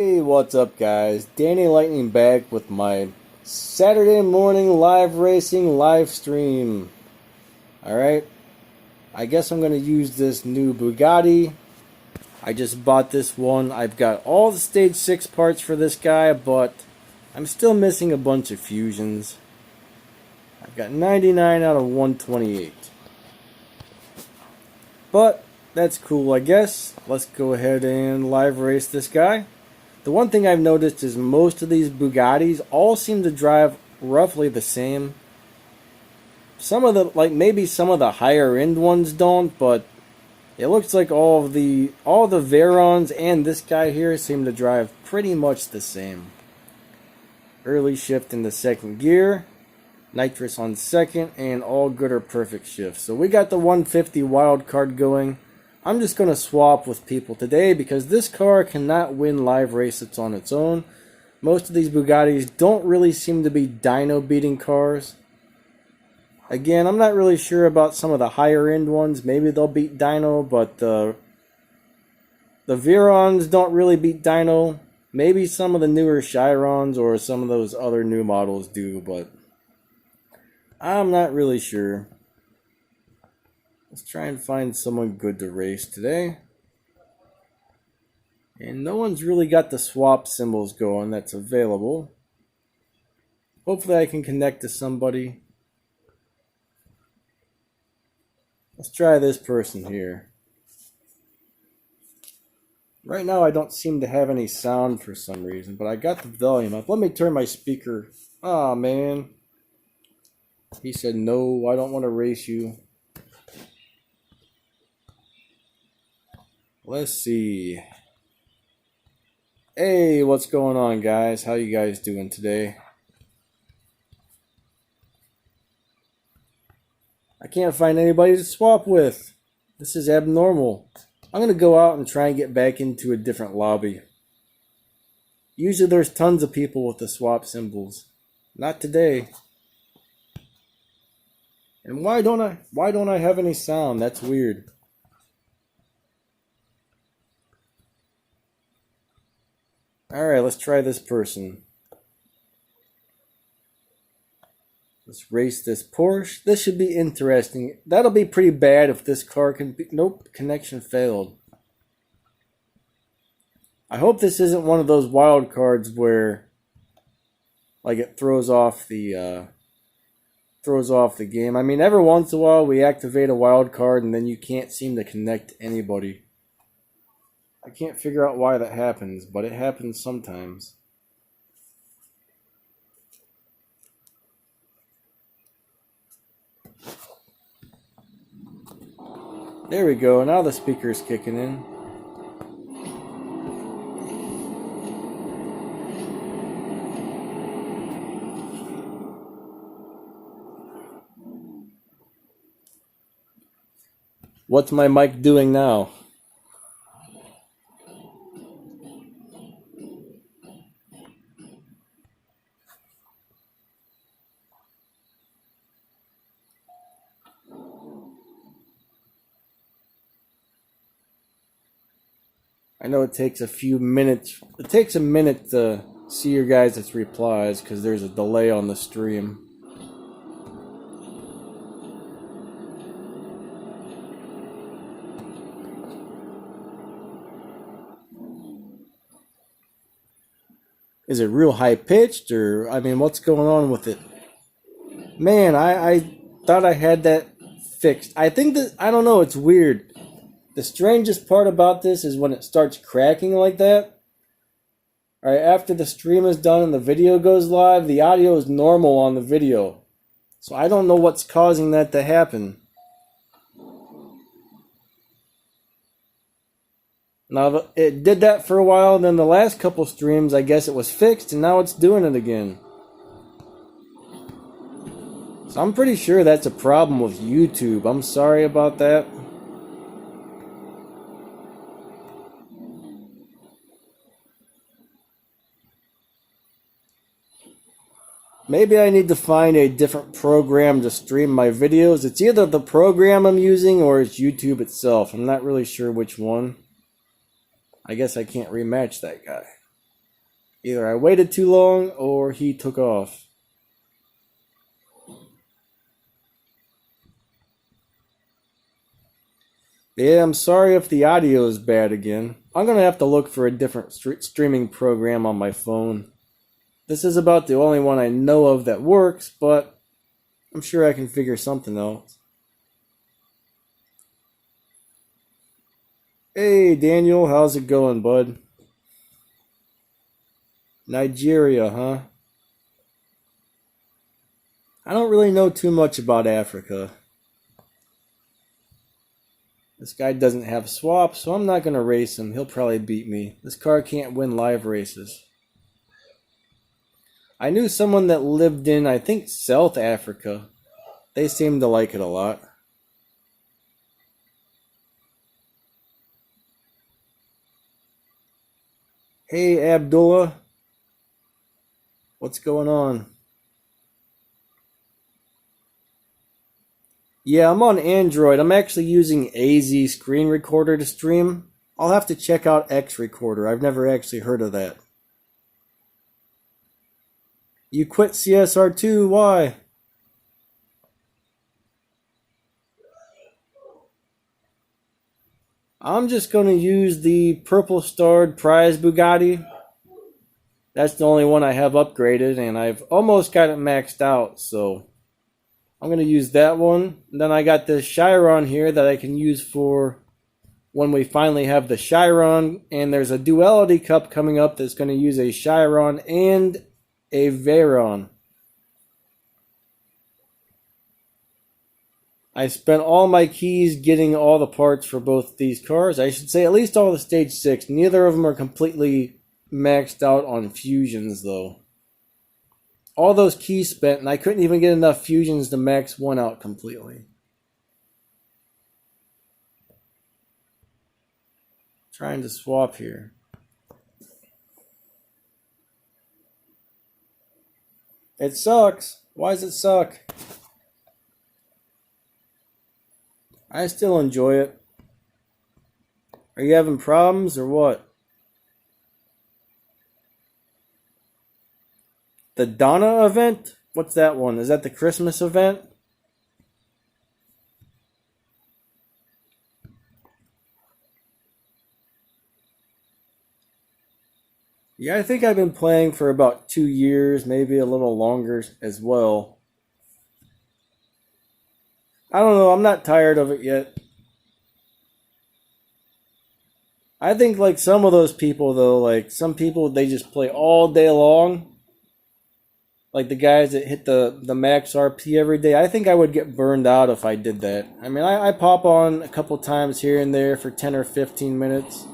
Hey, what's up, guys? Danny Lightning back with my Saturday morning live racing live stream. Alright, I guess I'm going to use this new Bugatti. I just bought this one. I've got all the Stage 6 parts for this guy, but I'm still missing a bunch of fusions. I've got 99 out of 128. But that's cool, I guess. Let's go ahead and live race this guy. The one thing I've noticed is most of these Bugattis all seem to drive roughly the same. Some of the, maybe some of the higher end ones don't, but it looks like all the Veyrons and this guy here seem to drive pretty much the same. Early shift into second gear, nitrous on second, and all good or perfect shift. So we got the 150 wild card going. I'm just going to swap with people today because this car cannot win live races on its own. Most of these Bugattis don't really seem to be dyno beating cars. Again, I'm not really sure about some of the higher end ones. Maybe they'll beat dyno, but the Veyrons don't really beat dyno. Maybe some of the newer Chirons or some of those other new models do, but I'm not really sure. Let's try and find someone good to race today. And no one's really got the swap symbols going that's available. Hopefully I can connect to somebody. Let's try this person here. Right now I don't seem to have any sound for some reason, but I got the volume up. Let me turn my speaker. Aw, man. He said, no, I don't want to race you. Let's see. Hey, what's going on, guys? How you guys doing today? I can't find anybody to swap with. This is abnormal. I'm going to go out and try and get back into a different lobby. Usually there's tons of people with the swap symbols. Not today. And why don't I have any sound? That's weird. Alright, let's try this person. Let's race this Porsche. This should be interesting. That'll be pretty bad if this car can be... Nope, connection failed. I hope this isn't one of those wild cards where it throws off the game. I mean, every once in a while we activate a wild card and then you can't seem to connect to anybody. I can't figure out why that happens, but it happens sometimes. There we go, now the speaker's kicking in. What's my mic doing now? I know it takes a few minutes. It takes a minute to see your guys' replies because there's a delay on the stream. Is it real high pitched or, I mean, what's going on with it? Man, I thought I had that fixed. I think that, I don't know, it's weird. The strangest part about this is when it starts cracking like that. Alright, after the stream is done and the video goes live, the audio is normal on the video. So I don't know what's causing that to happen. Now, it did that for a while, and then the last couple streams, I guess it was fixed, and now it's doing it again. So I'm pretty sure that's a problem with YouTube. I'm sorry about that. Maybe I need to find a different program to stream my videos. It's either the program I'm using or it's YouTube itself. I'm not really sure which one. I guess I can't rematch that guy. Either I waited too long or he took off. Yeah, I'm sorry if the audio is bad again. I'm going to have to look for a different streaming program on my phone. This is about the only one I know of that works, but I'm sure I can figure something out. Hey, Daniel, how's it going, bud? Nigeria, huh? I don't really know too much about Africa. This guy doesn't have swap, so I'm not going to race him. He'll probably beat me. This car can't win live races. I knew someone that lived in, I think, South Africa. They seemed to like it a lot. Hey, Abdullah. What's going on? Yeah, I'm on Android. I'm actually using AZ Screen Recorder to stream. I'll have to check out X Recorder. I've never actually heard of that. You quit CSR2, why? I'm just going to use the purple starred prize Bugatti. That's the only one I have upgraded, and I've almost got it maxed out, so I'm going to use that one. And then I got this Chiron here that I can use for when we finally have the Chiron, and there's a Duality Cup coming up that's going to use a Chiron and a Veyron. I spent all my keys getting all the parts for both these cars. I should say at least all the Stage 6. Neither of them are completely maxed out on fusions, though. All those keys spent, and I couldn't even get enough fusions to max one out completely. Trying to swap here. It sucks. Why does it suck? I still enjoy it. Are you having problems or what? The Donna event? What's that one? Is that the Christmas event? Yeah, I think I've been playing for about 2 years, maybe a little longer as well. I don't know, I'm not tired of it yet. I think like some of those people though, like some people they just play all day long. Like the guys that hit the max RP every day. I think I would get burned out if I did that. I mean, I pop on a couple times here and there for 10 or 15 minutes.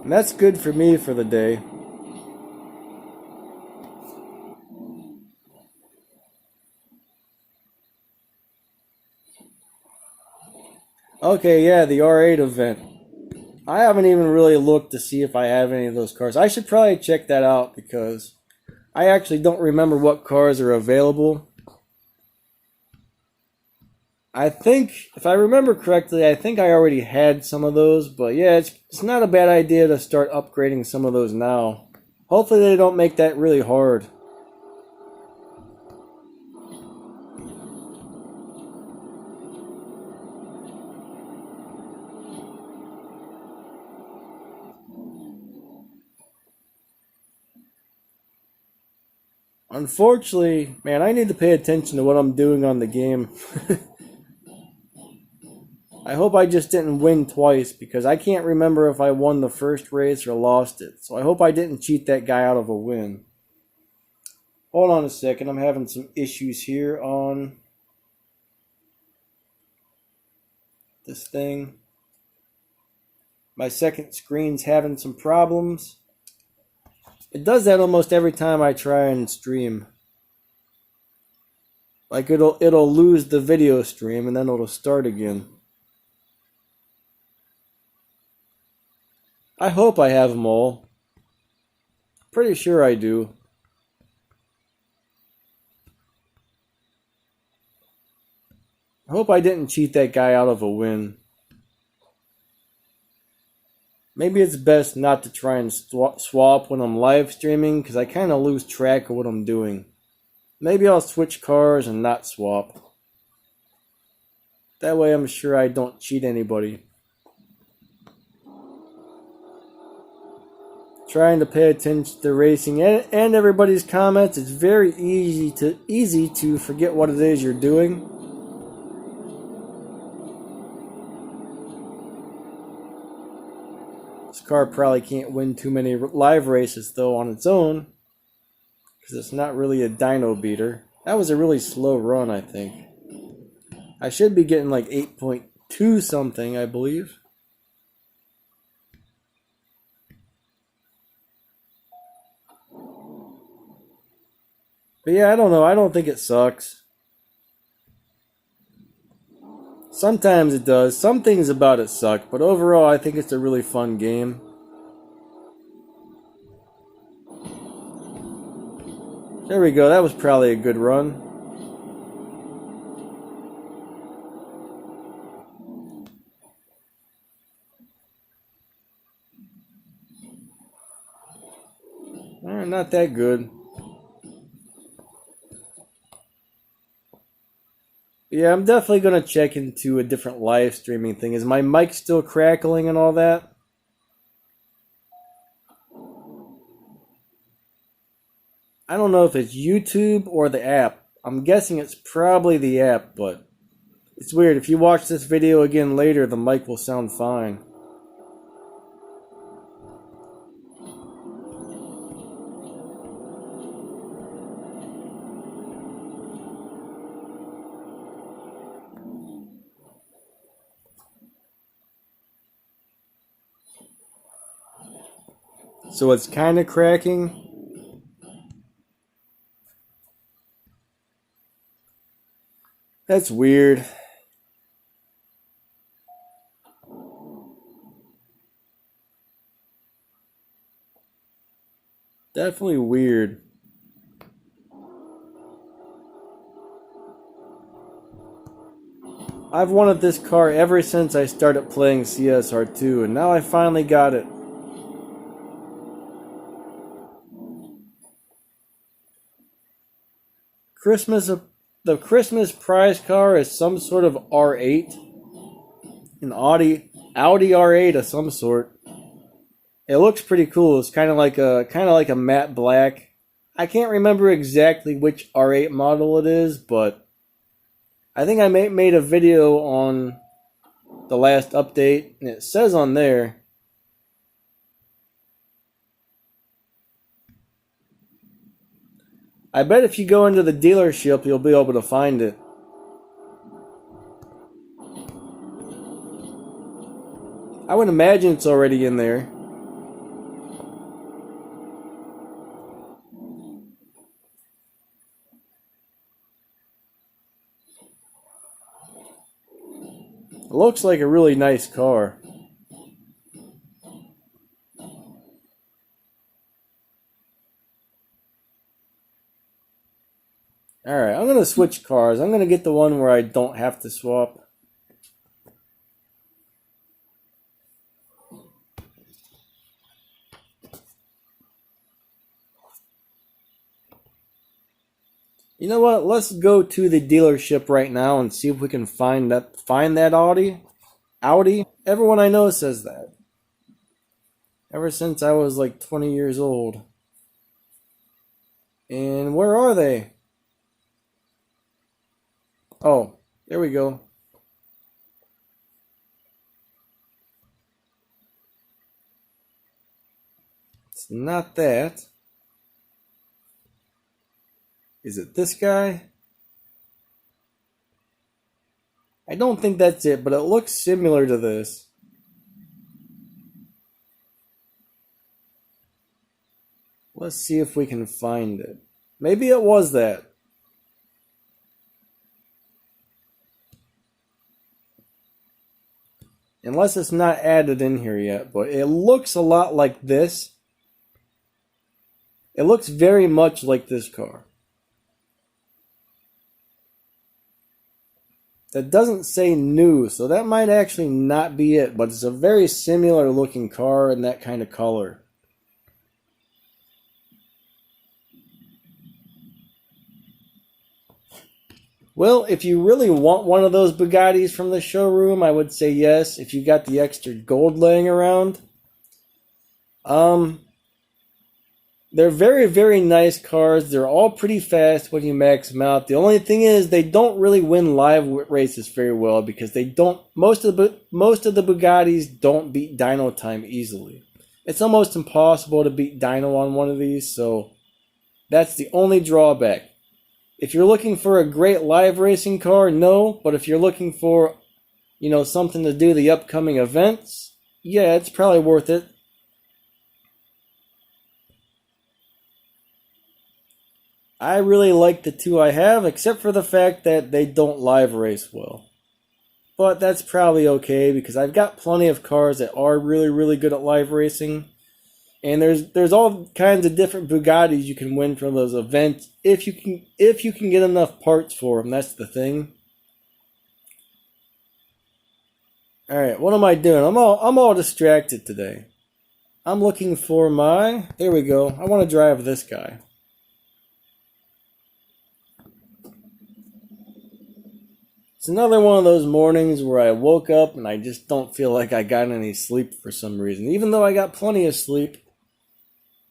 And that's good for me for the day. Okay, yeah, the R8 event. I haven't even really looked to see if I have any of those cars. I should probably check that out because I actually don't remember what cars are available. I think, if I remember correctly, I think I already had some of those, but yeah, it's not a bad idea to start upgrading some of those now. Hopefully they don't make that really hard. Unfortunately, man, I need to pay attention to what I'm doing on the game. I hope I just didn't win twice because I can't remember if I won the first race or lost it. So I hope I didn't cheat that guy out of a win. Hold on a second, I'm having some issues here on this thing. My second screen's having some problems. It does that almost every time I try and stream. Like it'll lose the video stream and then it'll start again. I hope I have them all. Pretty sure I do. I hope I didn't cheat that guy out of a win. Maybe it's best not to try and swap when I'm live streaming because I kind of lose track of what I'm doing. Maybe I'll switch cars and not swap. That way I'm sure I don't cheat anybody. Trying to pay attention to racing and everybody's comments. It's very easy to forget what it is you're doing. This car probably can't win too many live races though on its own, because it's not really a dyno beater. That was a really slow run, I think. I should be getting like 8.2 something, I believe. But yeah, I don't know. I don't think it sucks. Sometimes it does. Some things about it suck, but overall I think it's a really fun game. There we go. That was probably a good run. Not that good. Yeah, I'm definitely going to check into a different live streaming thing. Is my mic still crackling and all that? I don't know if it's YouTube or the app. I'm guessing it's probably the app, but it's weird. If you watch this video again later, the mic will sound fine. So it's kind of cracking. That's weird. Definitely weird. I've wanted this car ever since I started playing CSR2, and now I finally got it. The Christmas prize car is some sort of R8, an Audi R8 of some sort. It looks pretty cool. It's kind of like a matte black. I can't remember exactly which R8 model it is, but I think I made a video on the last update, and it says on there. I bet if you go into the dealership, you'll be able to find it. I would imagine it's already in there. It looks like a really nice car. Alright, I'm going to switch cars. I'm going to get the one where I don't have to swap. You know what? Let's go to the dealership right now and see if we can find that Audi. Everyone I know says that. Ever since I was like 20 years old. And where are they? Oh, there we go. It's not that. Is it this guy? I don't think that's it, but it looks similar to this. Let's see if we can find it. Maybe it was that. Unless it's not added in here yet, but it looks a lot like this. It looks very much like this car. that doesn't say new, so that might actually not be it, but it's a very similar looking car in that kind of color. Well, if you really want one of those Bugattis from the showroom, I would say yes, if you got the extra gold laying around. They're very, very nice cars. They're all pretty fast when you max them out. The only thing is they don't really win live races very well because they don't. Most of the Bugattis don't beat dyno time easily. It's almost impossible to beat dyno on one of these, so that's the only drawback. If you're looking for a great live racing car, no. But if you're looking for, something to do the upcoming events, yeah, it's probably worth it. I really like the two I have, except for the fact that they don't live race well. But that's probably okay because I've got plenty of cars that are really, really good at live racing. And there's all kinds of different Bugattis you can win from those events if you can get enough parts for them. That's the thing. All right, what am I doing? I'm all distracted today. I'm looking for my. There we go. I want to drive this guy. It's another one of those mornings where I woke up and I just don't feel like I got any sleep for some reason, even though I got plenty of sleep.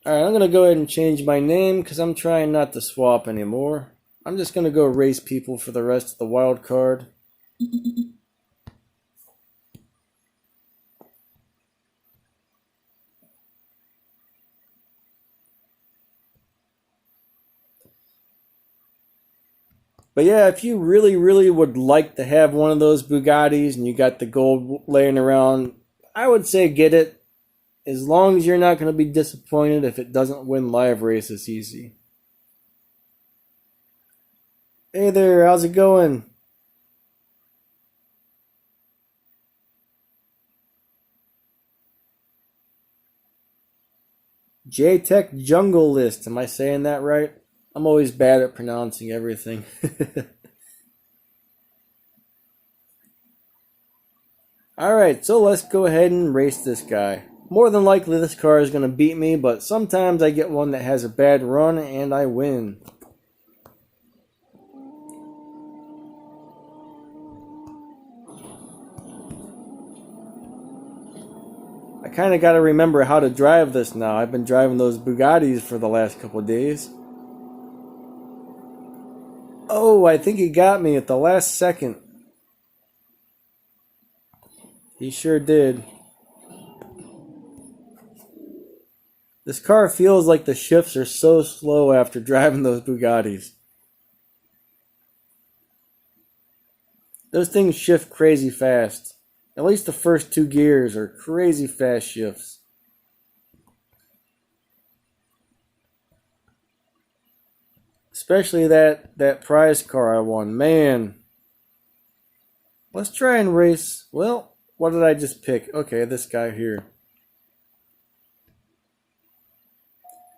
Alright, I'm going to go ahead and change my name because I'm trying not to swap anymore. I'm just going to go race people for the rest of the wild card. But yeah, if you really, really would like to have one of those Bugattis and you got the gold laying around, I would say get it. As long as you're not going to be disappointed if it doesn't win live races easy. Hey there, how's it going? J-Tech Jungle List, am I saying that right? I'm always bad at pronouncing everything. Alright, so let's go ahead and race this guy. More than likely this car is going to beat me, but sometimes I get one that has a bad run and I win. I kind of got to remember how to drive this now. I've been driving those Bugattis for the last couple of days. Oh, I think he got me at the last second. He sure did. This car feels like the shifts are so slow after driving those Bugattis. Those things shift crazy fast. At least the first two gears are crazy fast shifts. Especially that prize car I won. Man. Let's try and race. Well, what did I just pick? Okay, this guy here.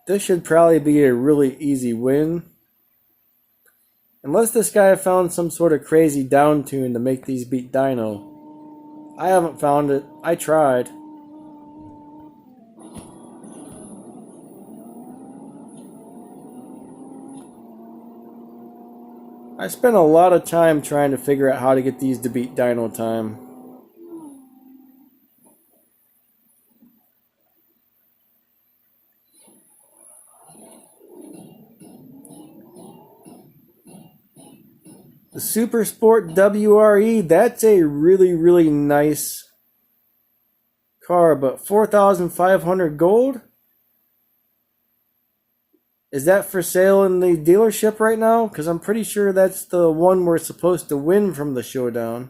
This should probably be a really easy win. Unless this guy found some sort of crazy down tune to make these beat dyno. I haven't found it. I tried. I spent a lot of time trying to figure out how to get these to beat dyno time. The Super Sport WRE, that's a really, really nice car, but 4,500 gold? Is that for sale in the dealership right now? Because I'm pretty sure that's the one we're supposed to win from the showdown.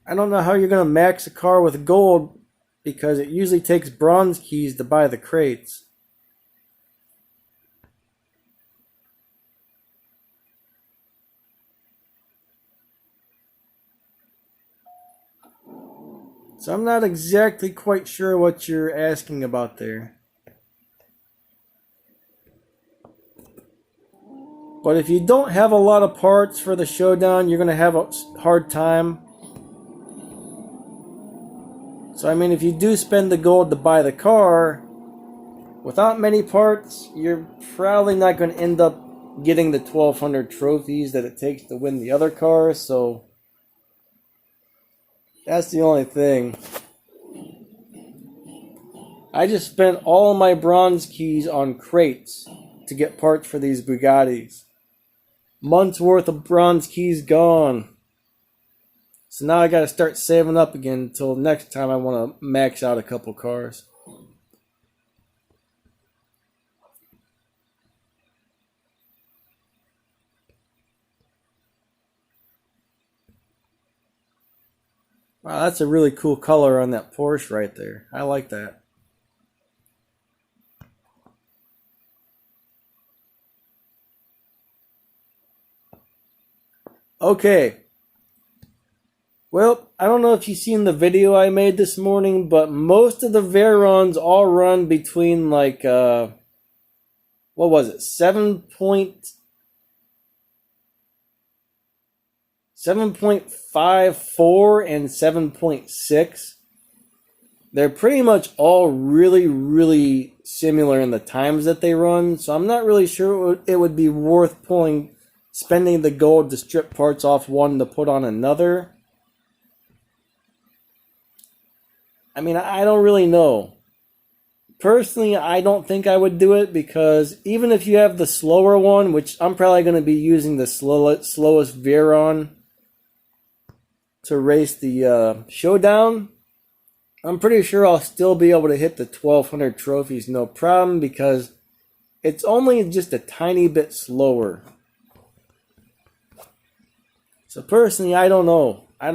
I don't know how you're going to max a car with gold because it usually takes bronze keys to buy the crates. So I'm not exactly quite sure what you're asking about there. But if you don't have a lot of parts for the showdown, you're going to have a hard time. So, I mean, if you do spend the gold to buy the car, without many parts, you're probably not going to end up getting the 1,200 trophies that it takes to win the other cars. So, that's the only thing. I just spent all of my bronze keys on crates to get parts for these Bugattis. Months worth of bronze keys gone. So now I gotta start saving up again until next time I want to max out a couple cars. Wow, that's a really cool color on that Porsche right there. I like that. Okay. Well, I don't know if you've seen the video I made this morning, but most of the Veyrons all run between like, what was it, 7.54 and 7.6. They're pretty much all really, really similar in the times that they run, so I'm not really sure it would be worth spending the gold to strip parts off one to put on another. I mean, I don't really know. Personally, I don't think I would do it because even if you have the slower one, which I'm probably going to be using the slowest Veyron to race the showdown, I'm pretty sure I'll still be able to hit the 1,200 trophies no problem because it's only just a tiny bit slower. So personally, I don't know. I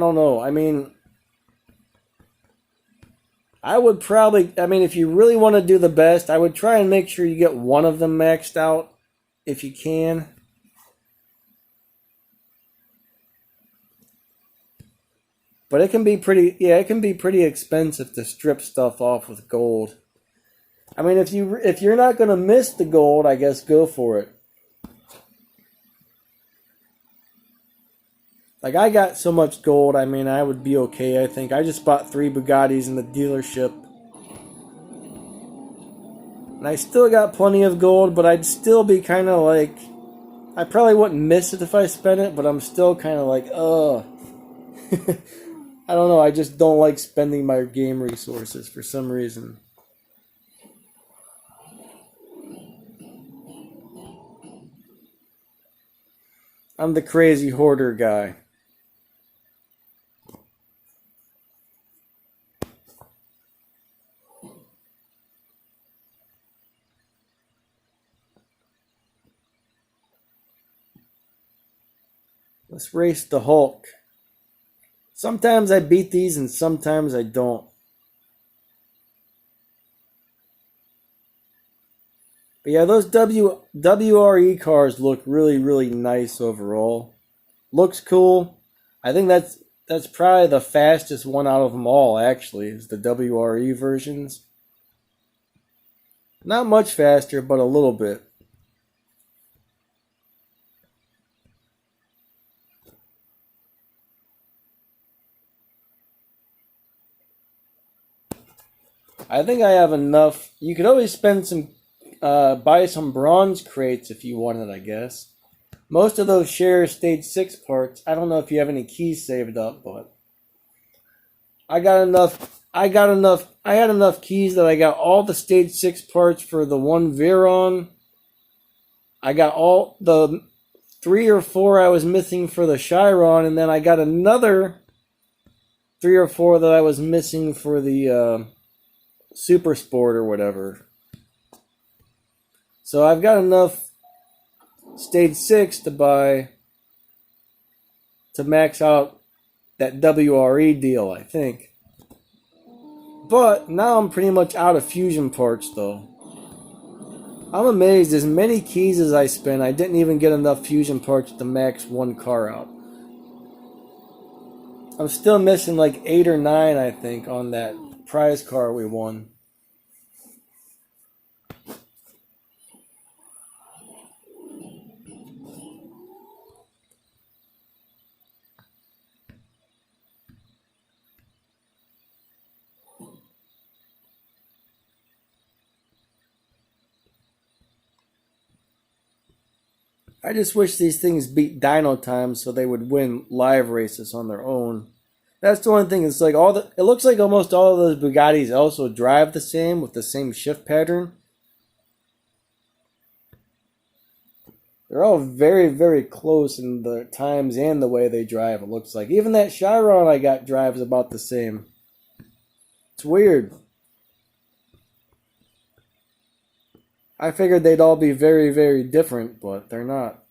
mean, if you really want to do the best, I would try and make sure you get one of them maxed out if you can. But it can be pretty expensive to strip stuff off with gold. I mean, if you're not going to miss the gold, I guess go for it. Like, I got so much gold, I mean, I would be okay, I think. I just bought 3 Bugattis in the dealership. And I still got plenty of gold, but I'd still be kind of like... I probably wouldn't miss it if I spent it, but I'm still kind of like, ugh. I don't know, I just don't like spending my game resources for some reason. I'm the crazy hoarder guy. Let's race the Hulk. Sometimes I beat these and sometimes I don't. But yeah, those WRE cars look really, really nice overall. Looks cool. I think that's probably the fastest one out of them all, actually, is the WRE versions. Not much faster, but a little bit. I think I have enough. You could always buy some bronze crates if you wanted, I guess. Most of those share stage 6 parts. I don't know if you have any keys saved up, but I had enough keys that I got all the stage 6 parts for the one Veyron. I got all the 3 or 4 I was missing for the Chiron, and then I got another 3 or 4 that I was missing for the Super Sport or whatever. So I've got enough stage 6 to max out that WRE deal, I think. But now I'm pretty much out of fusion parts though. I'm amazed, as many keys as I spent, I didn't even get enough fusion parts to max one car out. I'm still missing like 8 or 9, I think, on that prize car we won. I just wish these things beat Dyno Time so they would win live races on their own. That's the one thing. It's like it looks like almost all of those Bugattis also drive the same with the same shift pattern. They're all very, very close in the times and the way they drive, it looks like. Even that Chiron I got drives about the same. It's weird. I figured they'd all be very, very different, but they're not.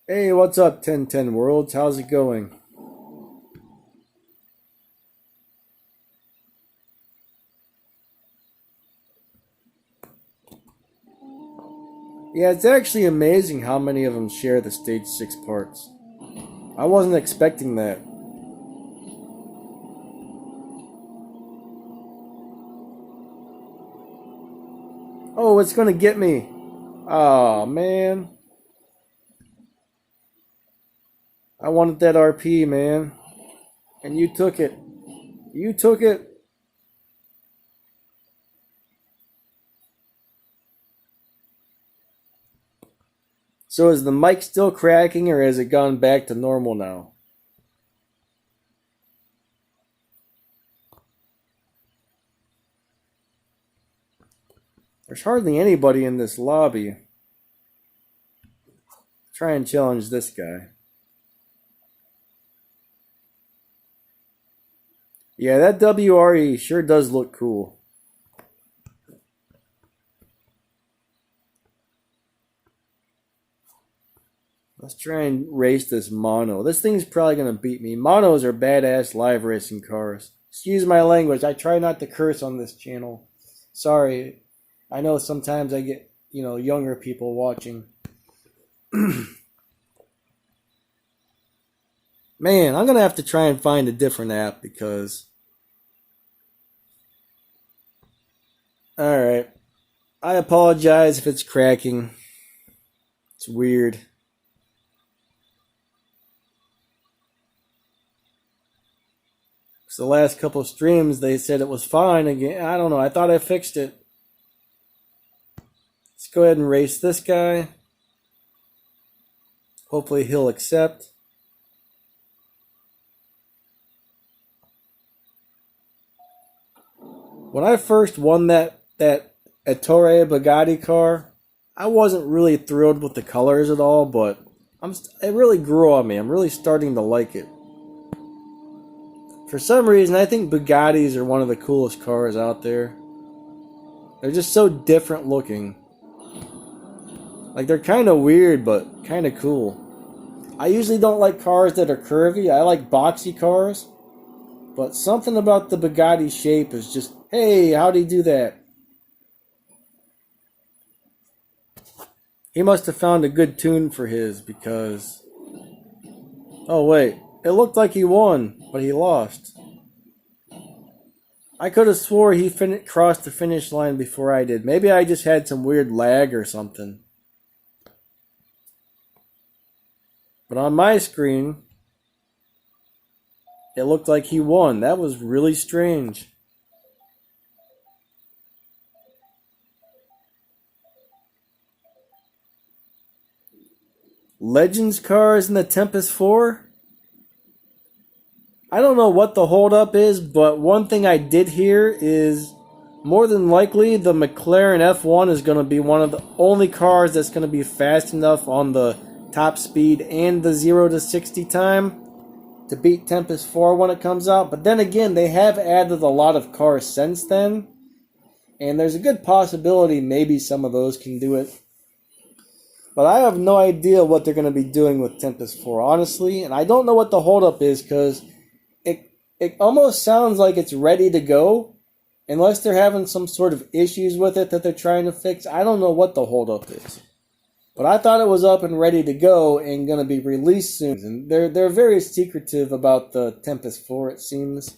Hey, what's up, 1010 Worlds? How's it going? Yeah, it's actually amazing how many of them share the Stage 6 parts. I wasn't expecting that. Oh, it's gonna get me. Oh man. I wanted that RP, man. And you took it. You took it. So is the mic still cracking or has it gone back to normal now? There's hardly anybody in this lobby. Try and challenge this guy. Yeah, that WRE sure does look cool. Let's try and race this mono. This thing's probably going to beat me. Monos are badass live racing cars. Excuse my language. I try not to curse on this channel. Sorry. I know sometimes I get, younger people watching. Man, I'm going to have to try and find a different app because... Alright. I apologize if it's cracking. It's weird. So the last couple of streams, they said it was fine again. I don't know. I thought I fixed it. Let's go ahead and race this guy. Hopefully he'll accept. When I first won that Ettore Bugatti car, I wasn't really thrilled with the colors at all, but it really grew on me. I'm really starting to like it. For some reason, I think Bugattis are one of the coolest cars out there. They're just so different looking. Like, they're kind of weird, but kind of cool. I usually don't like cars that are curvy. I like boxy cars. But something about the Bugatti shape is just, hey, how'd he do that? He must have found a good tune for his because... Oh, wait. It looked like he won, but he lost. I could have swore he crossed the finish line before I did. Maybe I just had some weird lag or something. But on my screen, it looked like he won. That was really strange. Legends cars in the Tempest 4? I don't know what the holdup is, but one thing I did hear is more than likely the McLaren F1 is going to be one of the only cars that's going to be fast enough on the top speed and the 0 to 60 time to beat Tempest 4 when it comes out. But then again, they have added a lot of cars since then, and there's a good possibility maybe some of those can do it. But I have no idea what they're going to be doing with Tempest 4, honestly, and I don't know what the holdup is because it almost sounds like it's ready to go, unless they're having some sort of issues with it that they're trying to fix. I don't know what the holdup is. But I thought it was up and ready to go and going to be released soon. And they're very secretive about the Tempest 4, it seems.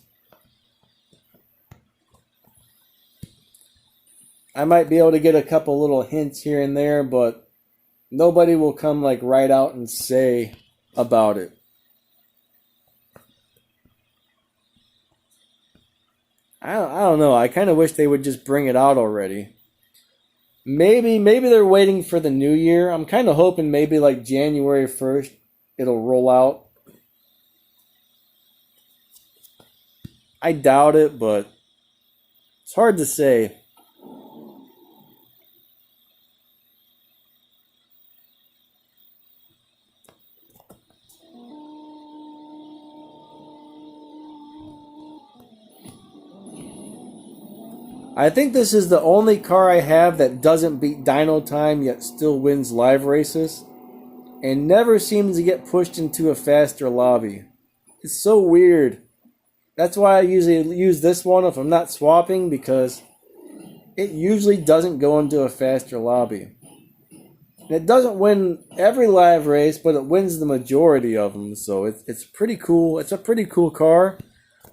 I might be able to get a couple little hints here and there, but nobody will come like right out and say about it. I don't know. I kind of wish they would just bring it out already. Maybe they're waiting for the new year. I'm kind of hoping maybe like January 1st it'll roll out. I doubt it, but it's hard to say. I think this is the only car I have that doesn't beat dyno time yet still wins live races and never seems to get pushed into a faster lobby. It's so weird. That's why I usually use this one if I'm not swapping, because it usually doesn't go into a faster lobby. And it doesn't win every live race, but it wins the majority of them, so it's pretty cool. It's a pretty cool car.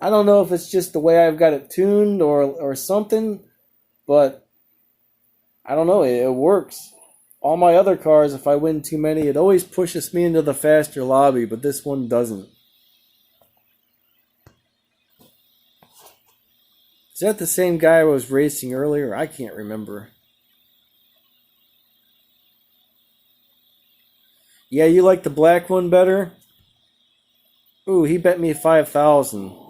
I don't know if it's just the way I've got it tuned or something, but I don't know. It works. All my other cars, if I win too many, it always pushes me into the faster lobby, but this one doesn't. Is that the same guy I was racing earlier? I can't remember. Yeah, you like the black one better? Ooh, he bet me 5,000.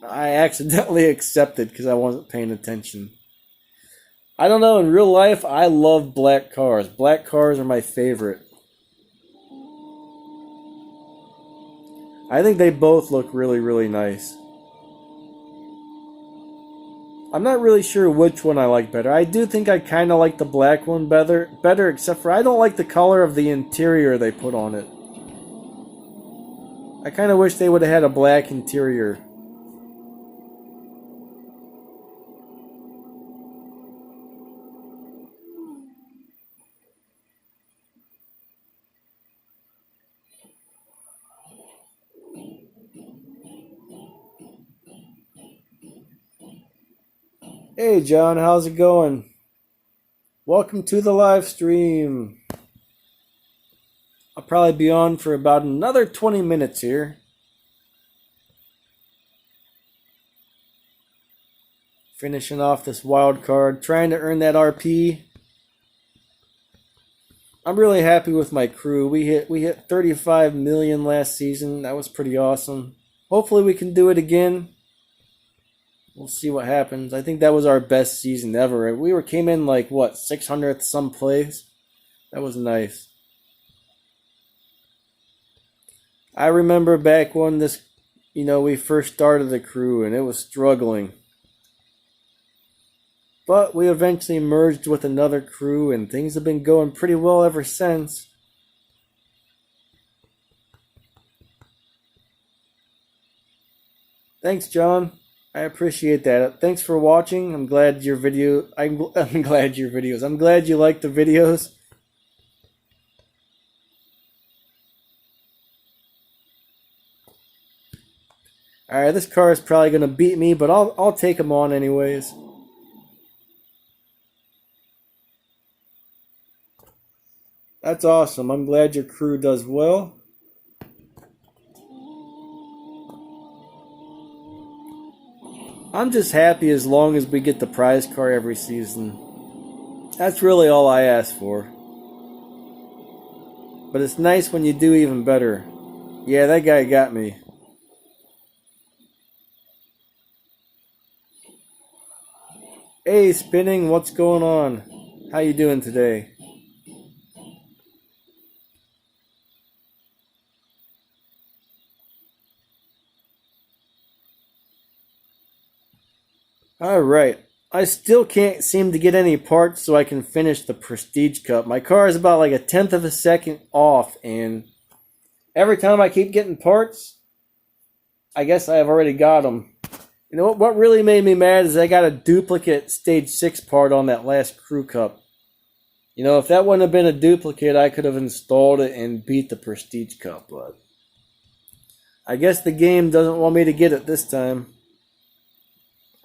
I accidentally accepted because I wasn't paying attention. I don't know, in real life, I love black cars. Black cars are my favorite. I think they both look really, really nice. I'm not really sure which one I like better. I do think I kind of like the black one better, except for I don't like the color of the interior they put on it. I kind of wish they would have had a black interior. Hey John, how's it going? Welcome to the live stream. I'll probably be on for about another 20 minutes here. Finishing off this wild card, trying to earn that RP. I'm really happy with my crew. We hit 35 million last season. That was pretty awesome. Hopefully we can do it again. We'll see what happens. I think that was our best season ever. Came in like what, 600th someplace. That was nice. I remember back when we first started the crew and it was struggling. But we eventually merged with another crew and things have been going pretty well ever since. Thanks, John. I appreciate that. Thanks for watching. I'm glad your videos. I'm glad you like the videos. Alright, this car is probably going to beat me, but I'll take him on anyways. That's awesome. I'm glad your crew does well. I'm just happy as long as we get the prize car every season. That's really all I ask for. But it's nice when you do even better. Yeah, that guy got me. Hey, Spinning, what's going on? How you doing today? Alright, I still can't seem to get any parts so I can finish the Prestige Cup. My car is about like 1/10 of a second off, and every time I keep getting parts, I guess I have already got them. You know what really made me mad is I got a duplicate Stage 6 part on that last Crew Cup. You know, if that wouldn't have been a duplicate, I could have installed it and beat the Prestige Cup, but I guess the game doesn't want me to get it this time.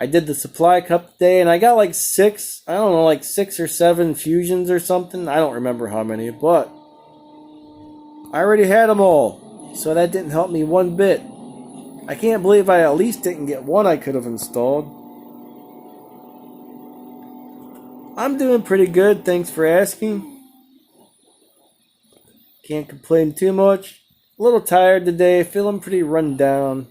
I did the Supply Cup today, and I got like 6 or 7 fusions or something. I don't remember how many, but I already had them all, so that didn't help me one bit. I can't believe I at least didn't get one I could have installed. I'm doing pretty good, thanks for asking. Can't complain too much. A little tired today, feeling pretty run down.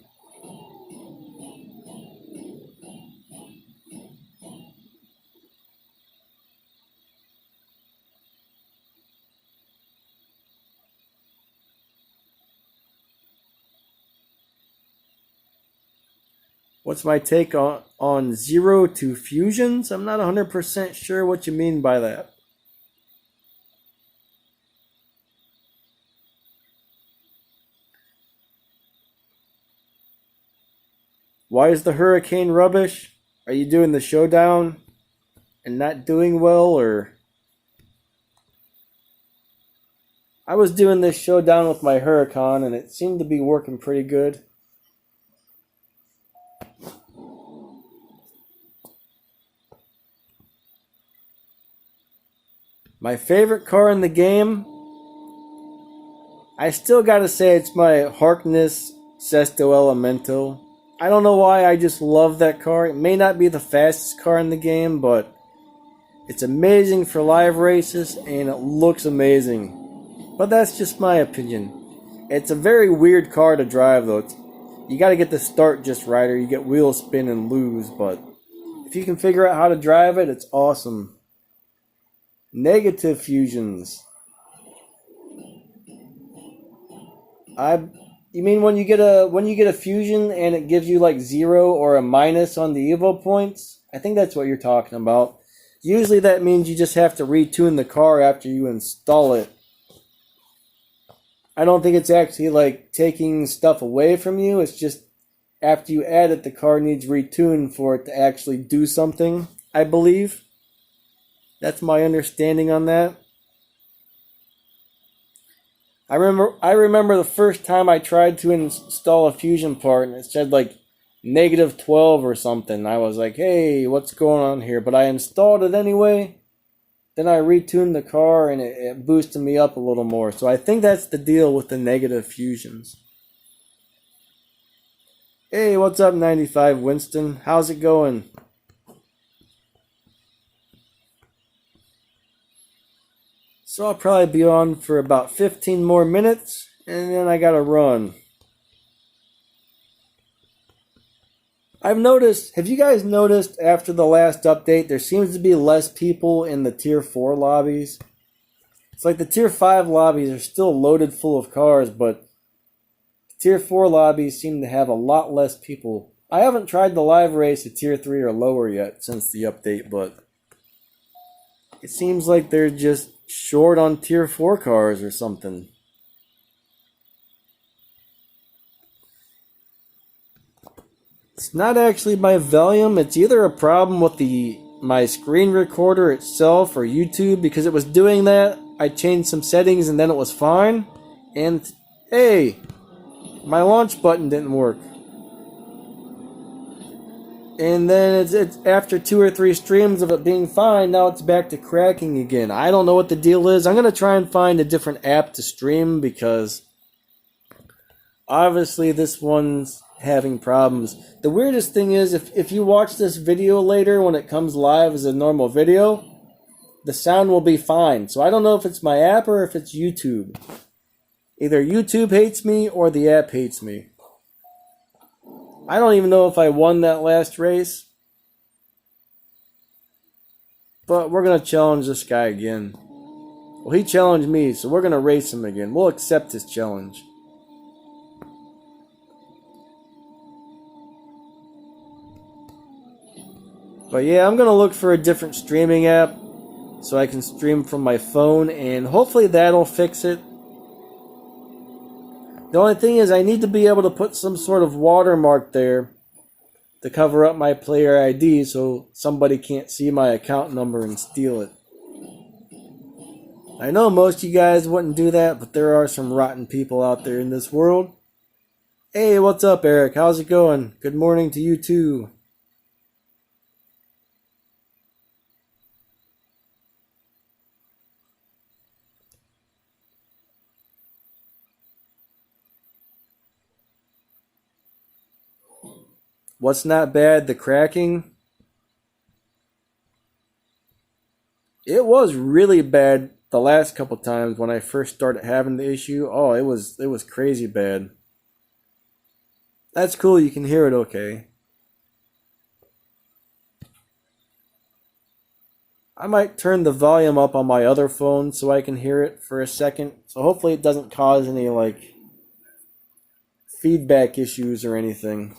What's my take on zero to fusions? I'm not 100% sure what you mean by that. Why is the hurricane rubbish? Are you doing the showdown and not doing well, or? I was doing this showdown with my Huracan and it seemed to be working pretty good. My favorite car in the game, I still gotta say it's my Harkness Sesto Elemento. I don't know why, I just love that car. It may not be the fastest car in the game, but it's amazing for live races and it looks amazing. But that's just my opinion. It's a very weird car to drive though. You gotta get the start just right or you get wheel spin and lose, but if you can figure out how to drive it, it's awesome. Negative fusions. You mean when you get a fusion and it gives you like 0 or a minus on the Evo points? I think that's what you're talking about. Usually that means you just have to retune the car after you install it. I don't think it's actually like taking stuff away from you. It's just after you add it, the car needs retuned for it to actually do something, I believe. That's my understanding on that. I remember the first time I tried to install a fusion part and it said like -12 or something. I was like, hey, what's going on here? But I installed it anyway. Then I retuned the car and it boosted me up a little more. So I think that's the deal with the negative fusions. Hey, what's up, 95 Winston? How's it going? So I'll probably be on for about 15 more minutes, and then I gotta run. Have you guys noticed after the last update, there seems to be less people in the Tier 4 lobbies? It's like the Tier 5 lobbies are still loaded full of cars, but the Tier 4 lobbies seem to have a lot less people. I haven't tried the live race at Tier 3 or lower yet since the update, but it seems like they're just short on Tier 4 cars or something. It's not actually my volume. It's either a problem with my screen recorder itself or YouTube, because it was doing that. I changed some settings and then it was fine. And hey, my launch button didn't work. And then it's after 2 or 3 streams of it being fine, now it's back to cracking again. I don't know what the deal is. I'm going to try and find a different app to stream because obviously this one's having problems. The weirdest thing is if you watch this video later when it comes live as a normal video, the sound will be fine. So I don't know if it's my app or if it's YouTube. Either YouTube hates me or the app hates me. I don't even know if I won that last race. But we're going to challenge this guy again. Well, he challenged me, so we're going to race him again. We'll accept his challenge. But yeah, I'm going to look for a different streaming app so I can stream from my phone, and hopefully that'll fix it. The only thing is I need to be able to put some sort of watermark there to cover up my player ID so somebody can't see my account number and steal it. I know most of you guys wouldn't do that, but there are some rotten people out there in this world. Hey, what's up, Eric? How's it going? Good morning to you too. What's not bad? The cracking? It was really bad the last couple times when I first started having the issue. Oh, it was crazy bad. That's cool. You can hear it okay. I might turn the volume up on my other phone so I can hear it for a second. So hopefully it doesn't cause any like feedback issues or anything.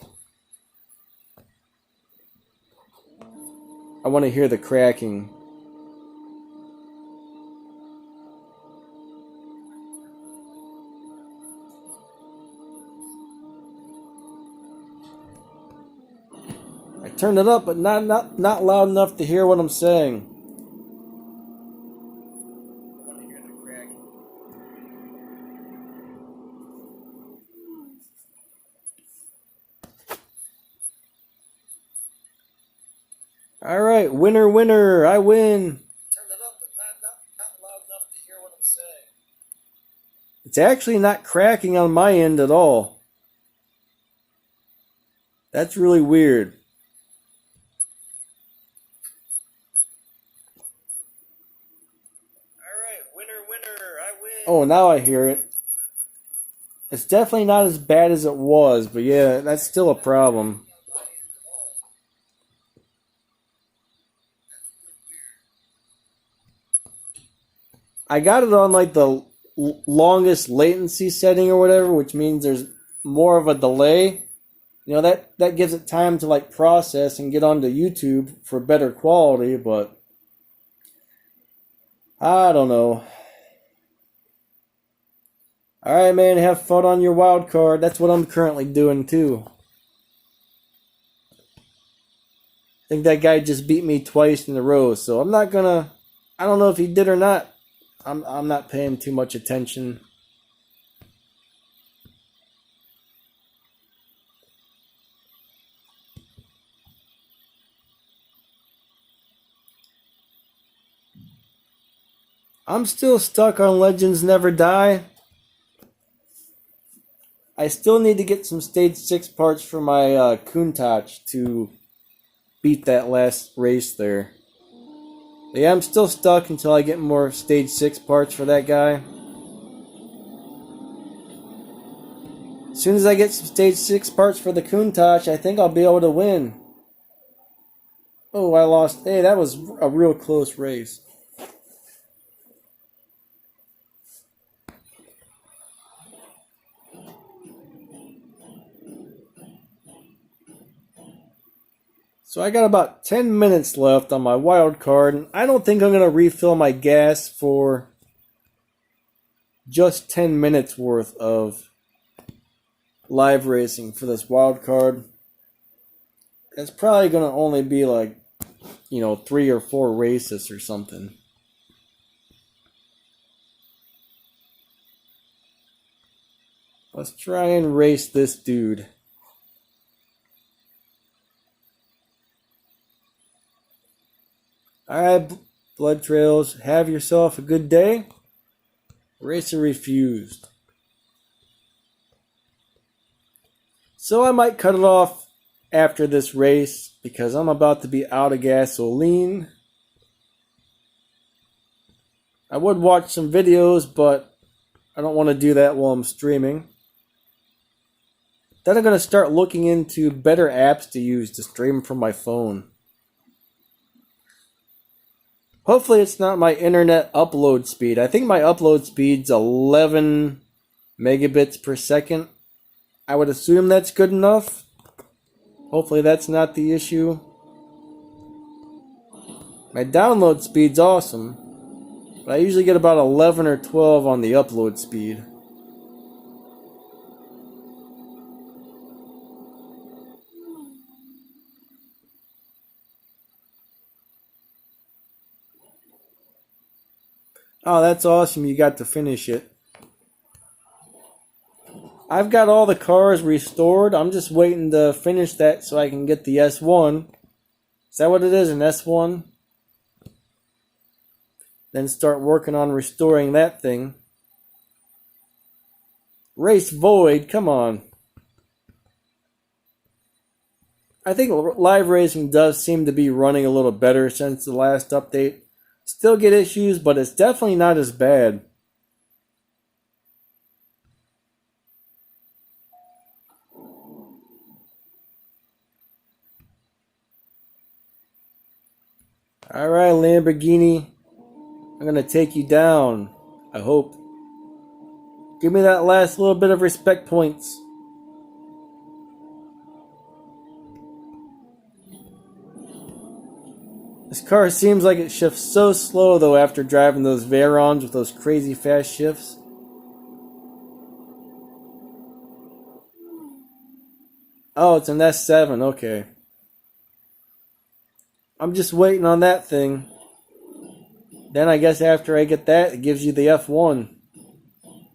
I want to hear the cracking. I turned it up, but not loud enough to hear what I'm saying. I want to hear the cracking. All right, winner, winner, I win. Turn it up, but not loud enough to hear what I'm saying. It's actually not cracking on my end at all. That's really weird. Alright, winner, winner, I win. Oh, now I hear it. It's definitely not as bad as it was, but yeah, that's still a problem. I got it on like the longest latency setting or whatever, which means there's more of a delay. You know, that gives it time to like process and get onto YouTube for better quality, but I don't know. Alright, man, have fun on your wild card. That's what I'm currently doing too. I think that guy just beat me twice in a row, so I'm not gonna. I don't know if he did or not. I'm not paying too much attention. I'm still stuck on Legends Never Die. I still need to get some stage 6 parts for my Countach to beat that last race there. But yeah, I'm still stuck until I get more stage 6 parts for that guy. As soon as I get some stage 6 parts for the Countach, I think I'll be able to win. Oh, I lost. Hey, that was a real close race. So I got about 10 minutes left on my wild card, and I don't think I'm going to refill my gas for just 10 minutes worth of live racing for this wild card. It's probably going to only be like, 3 or 4 races or something. Let's try and race this dude. Alright, Blood Trails, have yourself a good day. Racer refused. So I might cut it off after this race because I'm about to be out of gasoline. I would watch some videos, but I don't want to do that while I'm streaming. Then I'm going to start looking into better apps to use to stream from my phone. Hopefully it's not my internet upload speed. I think my upload speed's 11 megabits per second. I would assume that's good enough. Hopefully that's not the issue. My download speed's awesome, but I usually get about 11 or 12 on the upload speed. Oh, that's awesome. You got to finish it. I've got all the cars restored. I'm just waiting to finish that so I can get the S1. Is that what it is, an S1? Then start working on restoring that thing. Race Void, come on. I think live racing does seem to be running a little better since the last update. Still get issues, but it's definitely not as bad. Alright, Lamborghini. I'm going to take you down. I hope. Give me that last little bit of respect points. This car seems like it shifts so slow though after driving those Veyrons with those crazy fast shifts. Oh, it's an S7, okay. I'm just waiting on that thing. Then I guess after I get that, it gives you the F1.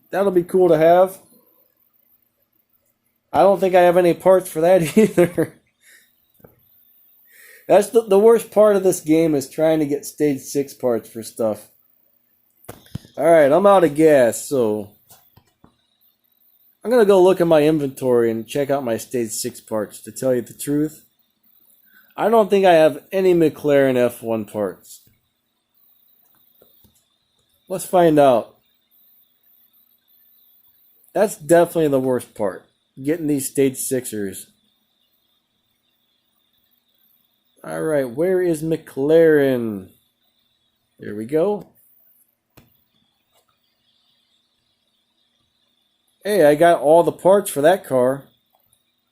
That'll be cool to have. I don't think I have any parts for that either. That's the worst part of this game is trying to get stage 6 parts for stuff. Alright, I'm out of gas, so I'm going to go look at my inventory and check out my stage 6 parts, to tell you the truth. I don't think I have any McLaren F1 parts. Let's find out. That's definitely the worst part, getting these stage 6ers. Alright, where is McLaren? There we go. Hey, I got all the parts for that car.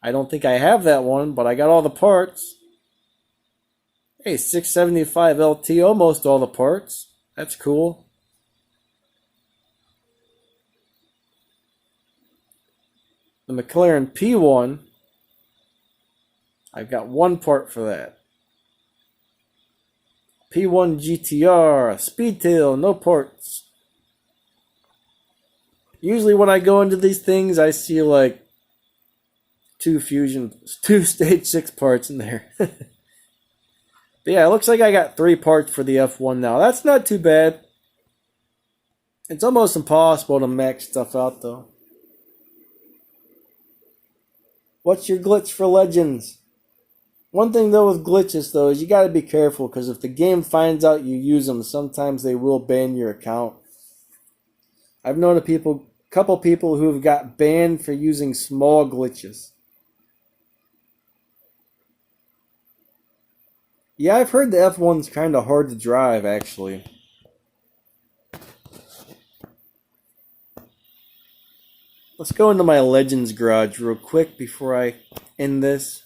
I don't think I have that one, but I got all the parts. Hey, 675 LT, almost all the parts. That's cool. The McLaren P1, I've got one part for that. P1 GTR, Speedtail, no parts. Usually when I go into these things, I see like two stage 6 parts in there. But yeah, it looks like I got 3 parts for the F1 now. That's not too bad. It's almost impossible to max stuff out though. What's your glitch for Legends? One thing though with glitches though is you gotta be careful, because if the game finds out you use them, sometimes they will ban your account. I've known a couple people who have got banned for using small glitches. Yeah, I've heard the F1's kind of hard to drive actually. Let's go into my Legends garage real quick before I end this.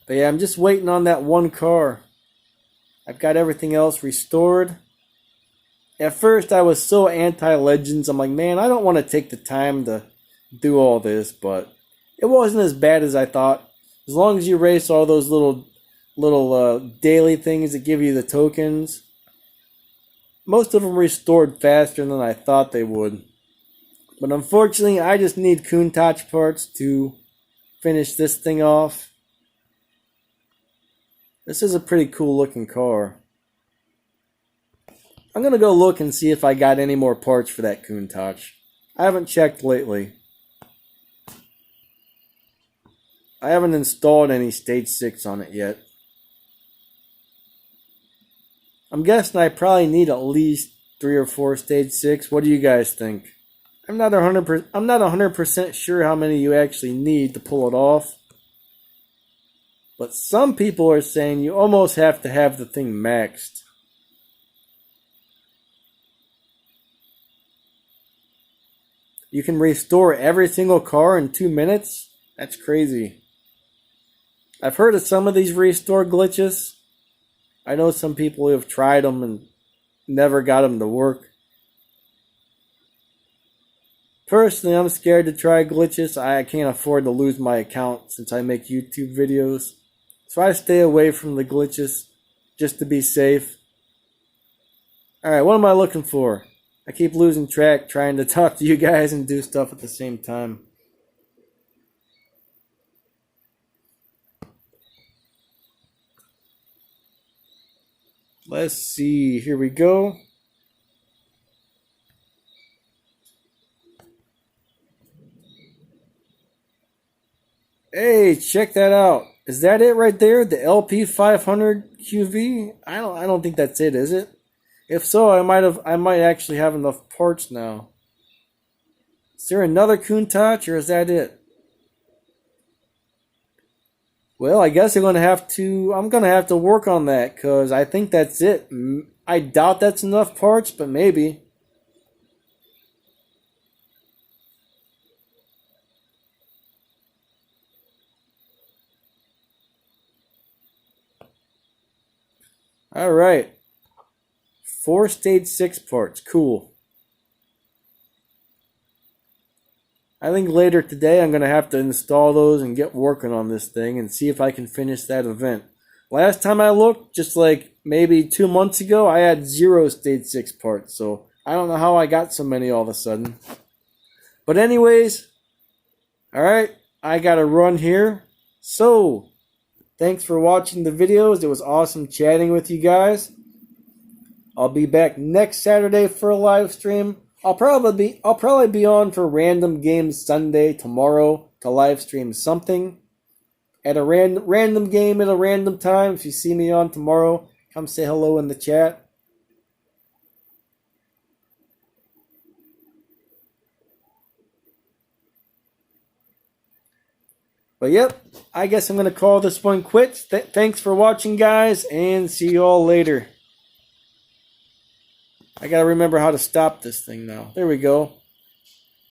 But yeah, I'm just waiting on that one car. I've got everything else restored. At first, I was so anti-Legends. I'm like, man, I don't want to take the time to do all this. But it wasn't as bad as I thought. As long as you race all those little daily things that give you the tokens. Most of them restored faster than I thought they would. But unfortunately, I just need Countach parts to finish this thing off. This is a pretty cool looking car. I'm going to go look and see if I got any more parts for that Countach. I haven't checked lately. I haven't installed any stage 6 on it yet. I'm guessing I probably need at least 3 or 4 stage 6. What do you guys think? I'm not 100% sure how many you actually need to pull it off. But some people are saying you almost have to have the thing maxed. You can restore every single car in 2 minutes? That's crazy. I've heard of some of these restore glitches. I know some people who have tried them and never got them to work. Personally, I'm scared to try glitches. I can't afford to lose my account since I make YouTube videos. So I stay away from the glitches just to be safe. Alright, what am I looking for? I keep losing track trying to talk to you guys and do stuff at the same time. Let's see, here we go. Hey, check that out. Is that it right there? The LP500 QV? I don't think that's it, is it? If so, I might actually have enough parts now. Is there another Countach, or is that it? Well, I guess I'm gonna have to work on that, cause I think that's it. I doubt that's enough parts, but maybe. All right. 4 stage 6 parts. Cool. I think later today I'm going to have to install those and get working on this thing and see if I can finish that event. Last time I looked, just like maybe 2 months ago, I had 0 stage 6 parts. So I don't know how I got so many all of a sudden. But anyways, alright, I got to run here. So, thanks for watching the videos. It was awesome chatting with you guys. I'll be back next Saturday for a live stream. I'll probably be on for Random Games Sunday tomorrow to live stream something at a random game at a random time. If you see me on tomorrow, come say hello in the chat. But yep, I guess I'm going to call this one quits. Thanks for watching, guys, and see you all later. I gotta remember how to stop this thing now. There we go.